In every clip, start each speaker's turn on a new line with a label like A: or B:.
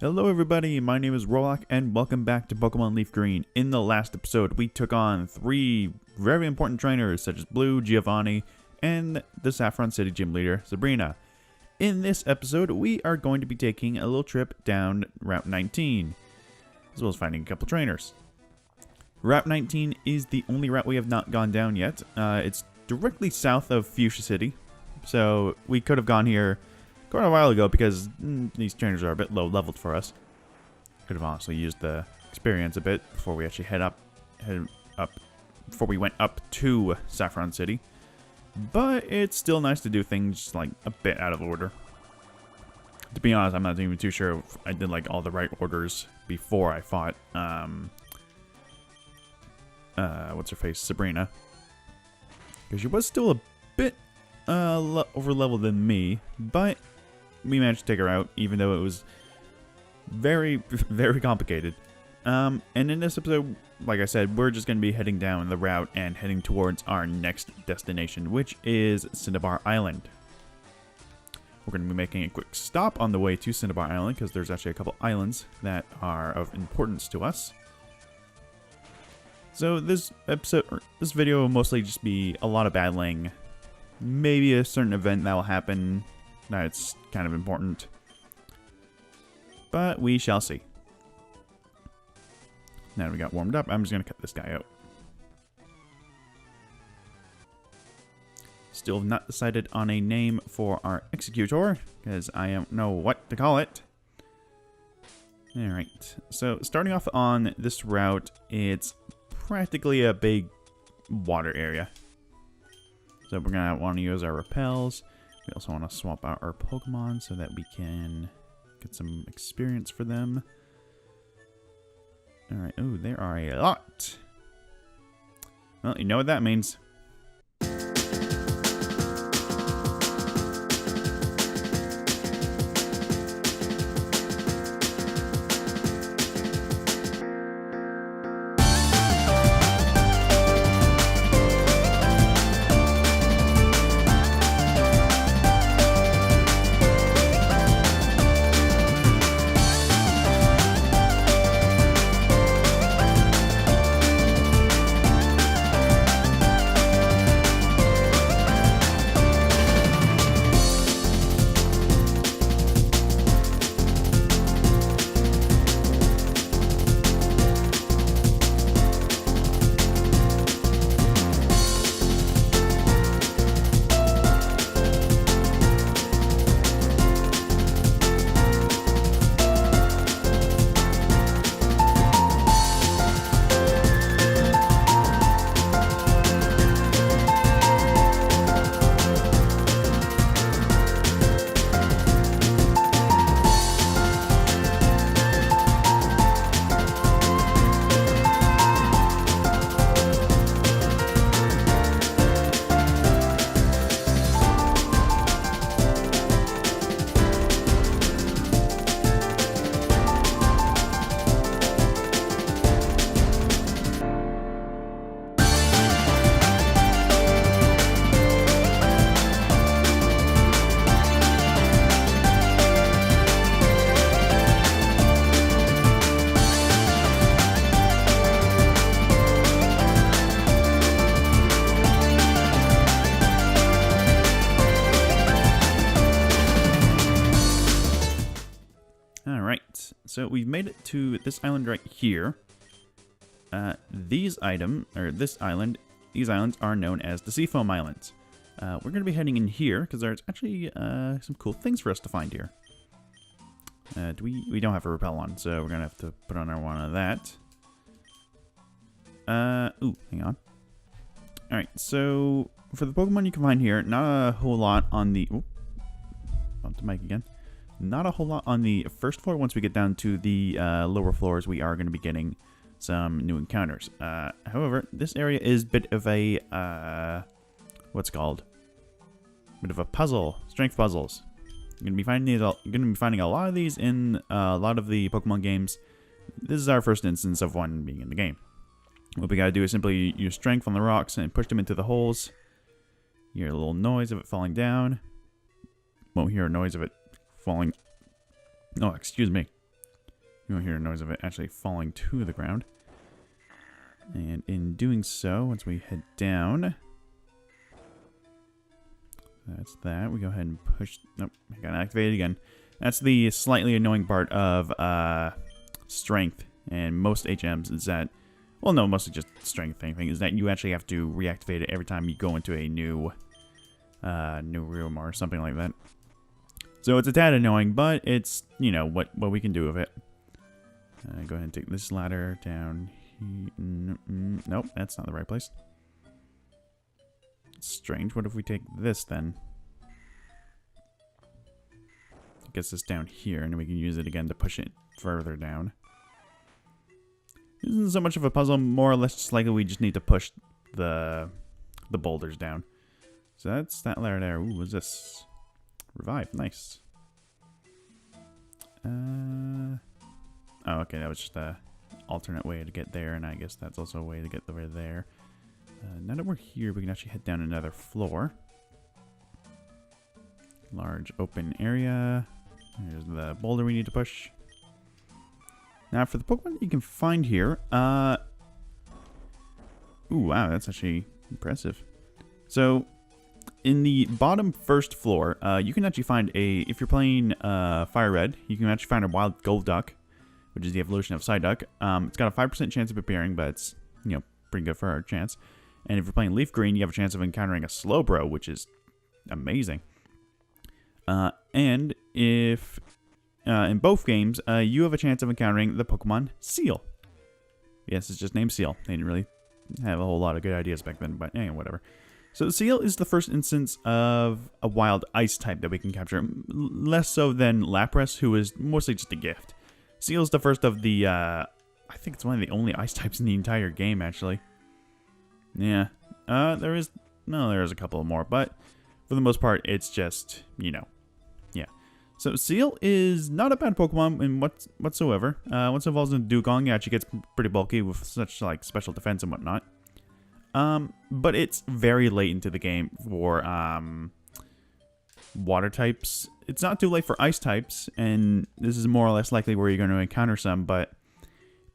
A: Hello everybody, my name is Rollock and welcome back to Pokemon Leaf Green. In the last episode, we took on 3 very important trainers such as Blue, Giovanni, and the Saffron City gym leader, Sabrina. In this episode, we are going to be taking a little trip down Route 19, as well as finding a couple trainers. Route 19 is the only route we have not gone down yet. It's directly south of Fuchsia City, so we could have gone here quite a while ago because these trainers are a bit low leveled for us. Could have honestly used the experience a bit before we actually head up before we went up to Saffron City. But it's still nice to do things like a bit out of order. To be honest, I'm not even too sure if I did like all the right orders before I fought what's her face, Sabrina, because she was still a bit over leveled than me, but we managed to take her out, even though it was very, very complicated. And in this episode, like I said, we're just going to be heading down the route and heading towards our next destination, which is Cinnabar Island. We're going to be making a quick stop on the way to Cinnabar Island, because there's actually a couple islands that are of importance to us. So this video will mostly just be a lot of battling, maybe a certain event that will happen that's kind of important, but we shall see. Now that we got warmed up, I'm just going to cut this guy out. Still have not decided on a name for our Executor, because I don't know what to call it. Alright, so starting off on this route, it's practically a big water area. So we're going to want to use our repels. We also want to swap out our Pokemon so that we can get some experience for them. Alright, oh, there are a lot. Well, you know what that means. So we've made it to this island right here. These islands are known as the Seafoam Islands. We're going to be heading in here because there's actually some cool things for us to find here. We don't have a repel on, so we're going to have to put on our one of that. Ooh, hang on. Alright, so for the Pokemon you can find here, not a whole lot on the... Oop, bump the mic again. Not a whole lot on the first floor. Once we get down to the lower floors, we are going to be getting some new encounters. However, this area is a bit of a, what's it called? Bit of a puzzle, strength puzzles. You're going to be finding a lot of these in a lot of the Pokemon games. This is our first instance of one being in the game. What we got to do is simply use strength on the rocks and push them into the holes. You hear a little noise of it falling down. Won't hear a noise of it falling. No, excuse me. You won't hear a noise of it actually falling to the ground. And in doing so, once we head down, that's that. We go ahead and push. Nope, I gotta activate it again. That's the slightly annoying part of strength and most HMs is that, well, no, mostly just strength thing is that you actually have to reactivate it every time you go into a new room or something like that. So it's a tad annoying, but it's, you know, what we can do with it. Go ahead and take this ladder down here. Nope, that's not the right place. Strange. What if we take this then? Gets this down here, and we can use it again to push it further down. This isn't so much of a puzzle, more or less just like we just need to push the boulders down. So that's that ladder there. Ooh, what's this? Revive. Nice. Oh, okay, that was just a alternate way to get there, and I guess that's also a way to get over there. Now that we're here, we can actually head down another floor. Large open area. Here's the boulder we need to push. Now, for the Pokemon that you can find here, ooh, wow, that's actually impressive. So, in the bottom first floor, you can actually find if you're playing Fire Red, you can actually find a wild Golduck, which is the evolution of Psyduck. It's got a 5% chance of appearing, but it's, you know, pretty good for our chance. And if you're playing Leaf Green, you have a chance of encountering a Slowbro, which is amazing. And if in both games, you have a chance of encountering the Pokemon Seal. Yes, it's just named Seal. They didn't really have a whole lot of good ideas back then, but anyway, whatever. So Seal is the first instance of a wild ice type that we can capture. Less so than Lapras, who is mostly just a gift. Seal is the first of the, I think it's one of the only ice types in the entire game, actually. Yeah. There is a couple more, but for the most part, it's just, you know, yeah. So Seal is not a bad Pokemon in whatsoever. Once it evolves into Dugong, it actually gets pretty bulky with such like special defense and whatnot. But it's very late into the game for water types. It's not too late for ice types, and this is more or less likely where you're going to encounter some, but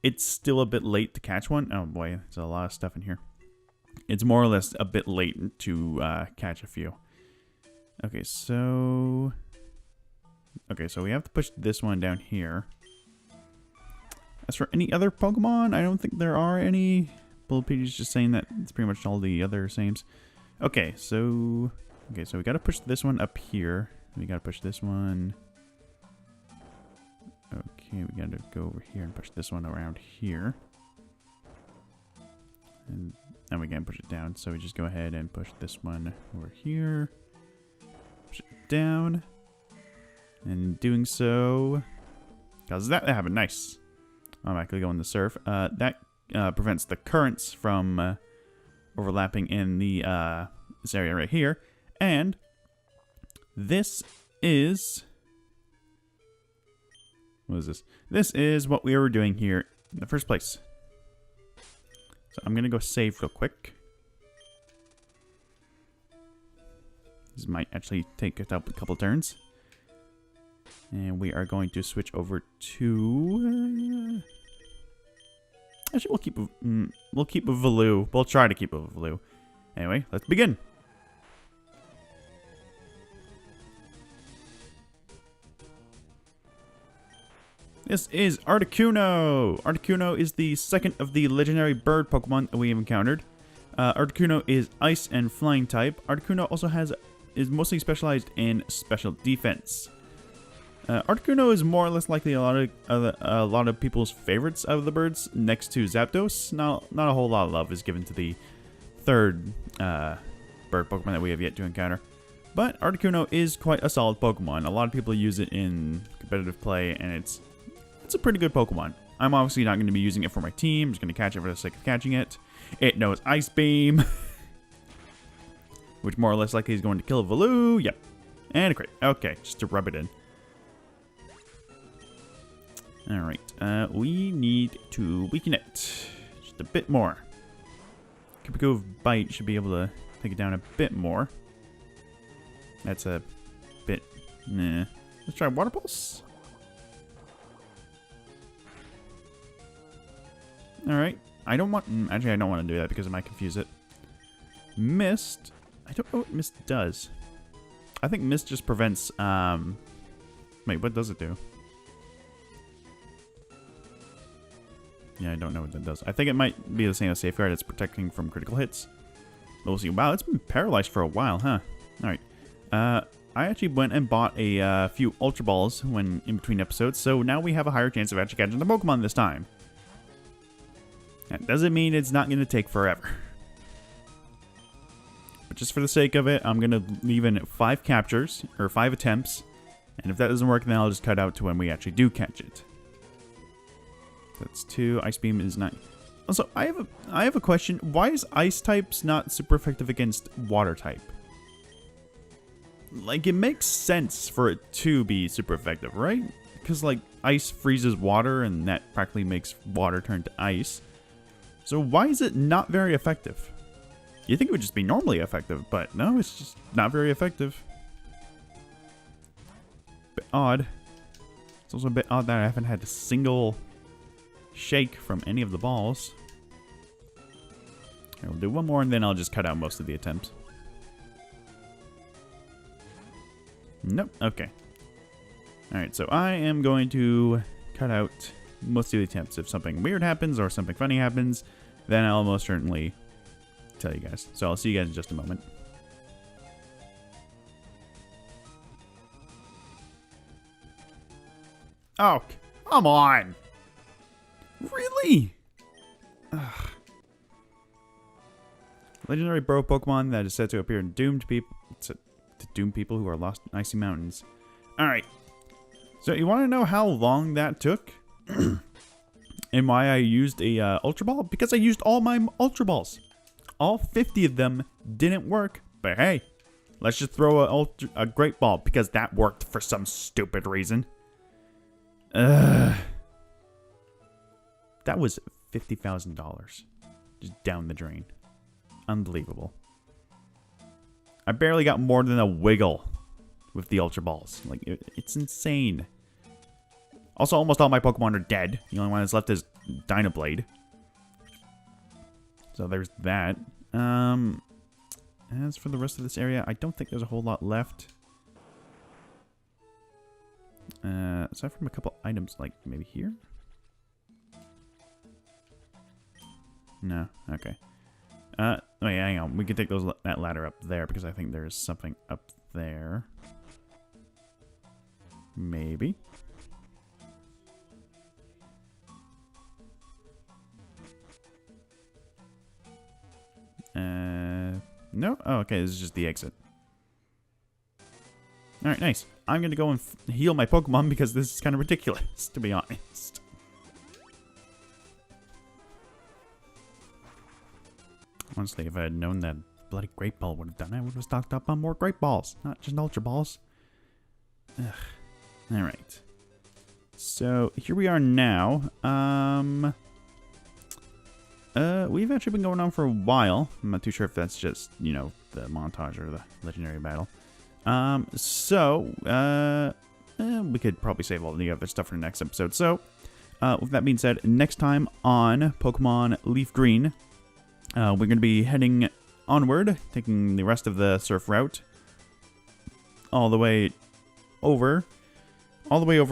A: it's still a bit late to catch one. Oh boy, there's a lot of stuff in here. It's more or less a bit late to catch a few. Okay, so we have to push this one down here. As for any other Pokemon, I don't think there are any. Bulbapedia is just saying that it's pretty much all the other sames. Okay, so we gotta push this one up here. We gotta push this one. Okay, we gotta go over here and push this one around here. And then we can push it down. So we just go ahead and push this one over here. Push it down. And doing so, causes that to happen. Nice. Automatically go in the surf. That prevents the currents from overlapping in the this area right here. And this is... what is this? This is what we were doing here in the first place. So I'm going to go save real quick. This might actually take us up a couple turns. And we are going to switch over to... actually, we'll keep a Valoo. We'll try to keep a Valoo. Anyway, let's begin. This is Articuno. Articuno is the second of the legendary bird Pokemon that we have encountered. Articuno is ice and flying type. Articuno also is mostly specialized in special defense. Articuno is more or less likely a lot of people's favorites out of the birds, next to Zapdos. Not a whole lot of love is given to the third bird Pokemon that we have yet to encounter. But Articuno is quite a solid Pokemon. A lot of people use it in competitive play, and it's a pretty good Pokemon. I'm obviously not going to be using it for my team. I'm just going to catch it for the sake of catching it. It knows Ice Beam, which more or less likely is going to kill a Valoo. Yep. And a crit. Okay, just to rub it in. Alright, we need to weaken it just a bit more. Kupiko Bite should be able to take it down a bit more. That's a bit... nah. Let's try Water Pulse. Alright. I don't want... Actually, I don't want to do that because I might confuse it. Mist. I don't know what Mist does. I think Mist just prevents... Wait, what does it do? Yeah, I don't know what that does. I think it might be the same as Safeguard. It's protecting from critical hits. But we'll see. Wow, it's been paralyzed for a while, huh? Alright. I actually went and bought a few Ultra Balls when in between episodes, so now we have a higher chance of actually catching the Pokemon this time. That doesn't mean it's not going to take forever. But just for the sake of it, I'm going to leave in 5 captures, or 5 attempts. And if that doesn't work, then I'll just cut out to when we actually do catch it. That's 2. Ice Beam is 9. Also, I have a question. Why is Ice types not super effective against Water type? Like, it makes sense for it to be super effective, right? Because, like, ice freezes water, and that practically makes water turn to ice. So why is it not very effective? You think it would just be normally effective, but no, it's just not very effective. Bit odd. It's also a bit odd that I haven't had a single shake from any of the balls. I'll do one more, and then I'll just cut out most of the attempts. Nope. Okay. Alright, so I am going to cut out most of the attempts. If something weird happens or something funny happens, then I'll most certainly tell you guys. So I'll see you guys in just a moment. Oh, come on! Really? Ugh. Legendary Burrow Pokemon that is said to appear in doomed people to doom people who are lost in icy mountains. Alright. So you want to know how long that took? And why I used a Ultra Ball? Because I used all my Ultra Balls. All 50 of them didn't work. But hey, let's just throw a Great Ball because that worked for some stupid reason. That was $50,000. Just down the drain. Unbelievable. I barely got more than a wiggle with the Ultra Balls. Like, it's insane. Also, almost all my Pokemon are dead. The only one that's left is Dynablade. So there's that. As for the rest of this area, I don't think there's a whole lot left. Aside from a couple items, like maybe here? No, okay. Wait, hang on. We can take that ladder up there because I think there's something up there. Maybe. No? Oh, okay. This is just the exit. Alright, nice. I'm gonna go and heal my Pokemon because this is kind of ridiculous, to be honest. Honestly, if I had known that bloody Great Ball would have done, I would have stocked up on more Great Balls, not just Ultra Balls. Ugh. Alright. So, here we are now. We've actually been going on for a while. I'm not too sure if that's just, you know, the montage or the legendary battle. We could probably save all the other stuff for the next episode. So, with that being said, next time on Pokemon Leaf Green, we're going to be heading onward, taking the rest of the surf route all the way over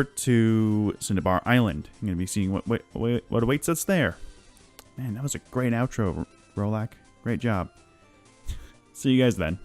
A: to Cinnabar Island. I'm going to be seeing what awaits us there. Man, that was a great outro, Rolak. Great job. See you guys then.